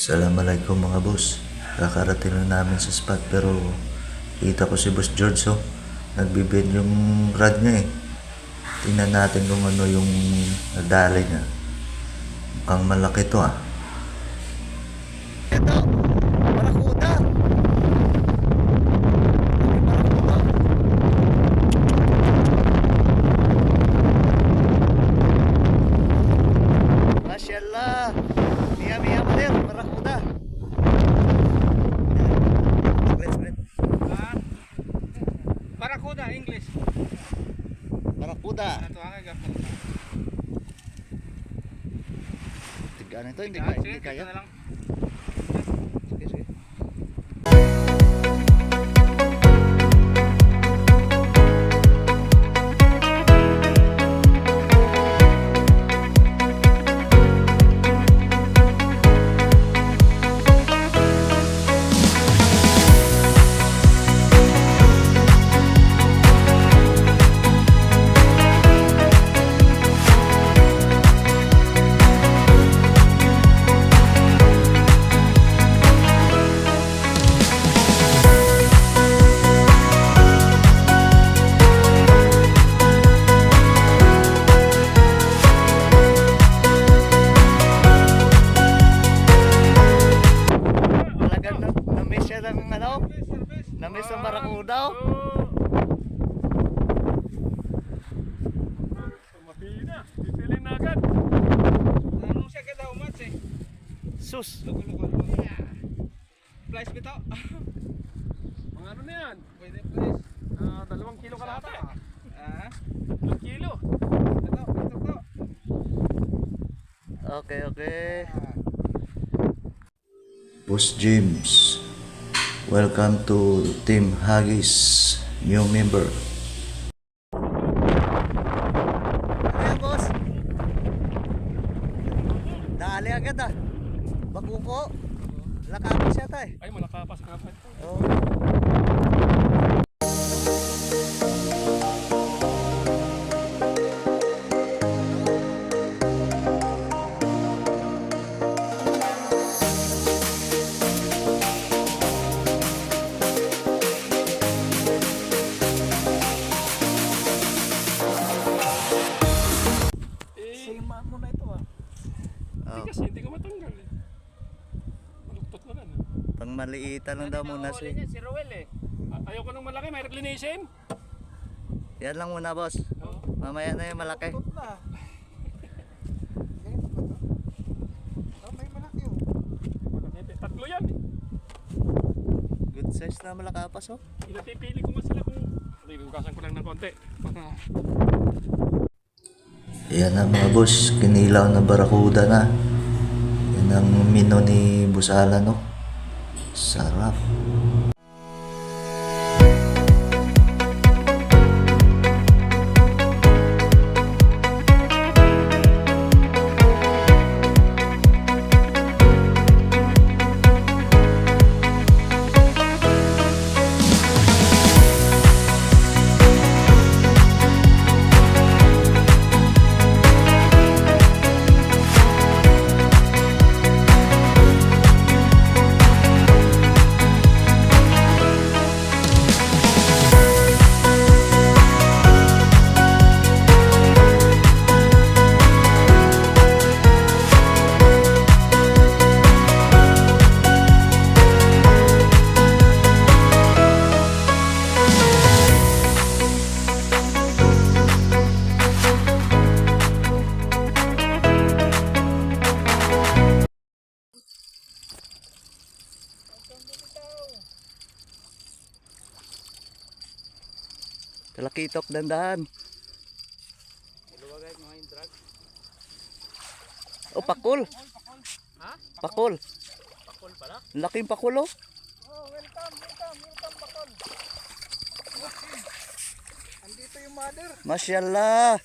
Assalamualaikum mga boss. Kakarating lang namin sa spot pero kita ko si Boss George nagbibid yung rad niya eh. Tingnan natin kung ano yung nadali niya. Mukhang malaki to ah. Ito, barakuda. Masyaallah. Mia madir, barakuda. Barakuda English. Barakuda. Ano ang agap? Tigaan ito, hindi Sige, kaya. dito na lang. Sige, sige. Na-miss siya ng ano? Na-miss ng barakuda oh. Mapili na. Pipilin na agad. Ano siya kada umats eh? Sus. Lugo-lugo. Flies bito. Mga ano na yan? Pwede flies. 2 kilo kalahati. 2 kilo. Ito. Okay. Boss James, welcome to Team Haggis, new member. Ayan boss. Dali agad ah. Bakuko. Lakapis siya tayo. Ay, malakapas nga pa ito. Oh. Simaan mo na ito ah. Oh. Kasi hindi ko matanggal eh. Maluktot na lang eh. Pang maliitan lang daw muna si. Si Roel eh. Ayaw ko ng malaki, may reclination. Yan lang muna boss. Oo. Mamaya na yung malaki. Malaki. Tatlo yan eh. Good size na malakapas oh. Pinapipili ko nga sila kung hugasan ko lang ng konti. Para Ayan na mga boss, kinilaw na barakuda na. Yan ang mino ni Busala no. Sarap. Talakitok dandahan. Oh, pakul. Ha? Pakul. Pakul pala? Laking pakul oh. Oh, welcome Pakul. Andito yung mother. Masyaallah.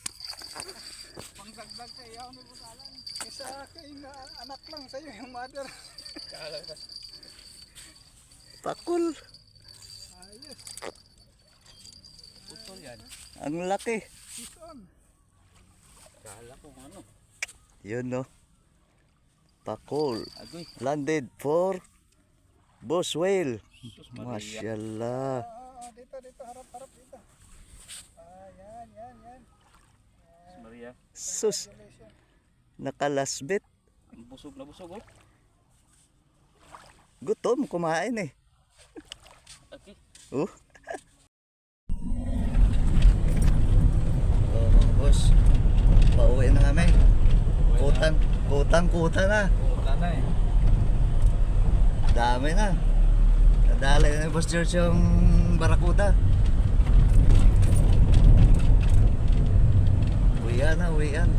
Pangdagdag sa iyo ni Busalan. Isa akin na anak lang sa iyo yung mother. Pakul. Ayos. Putol yan. Ang laki. Sison. Kala ko ano. Yun no. Pakol. Agoy. Landed for Boss Whale. Sus Maria. Masyallah. Dito, harap dito. Yan. Sus Maria. Sus, nakalasbit. Busog na busog oh. Gutom, kumain eh. Okay. Oh. Oh, mga boss. Pauwi na kami. Kutang na. Tanay. Dami na. Nadali na ni Boss George yung barakuda. Uwian na, uwian.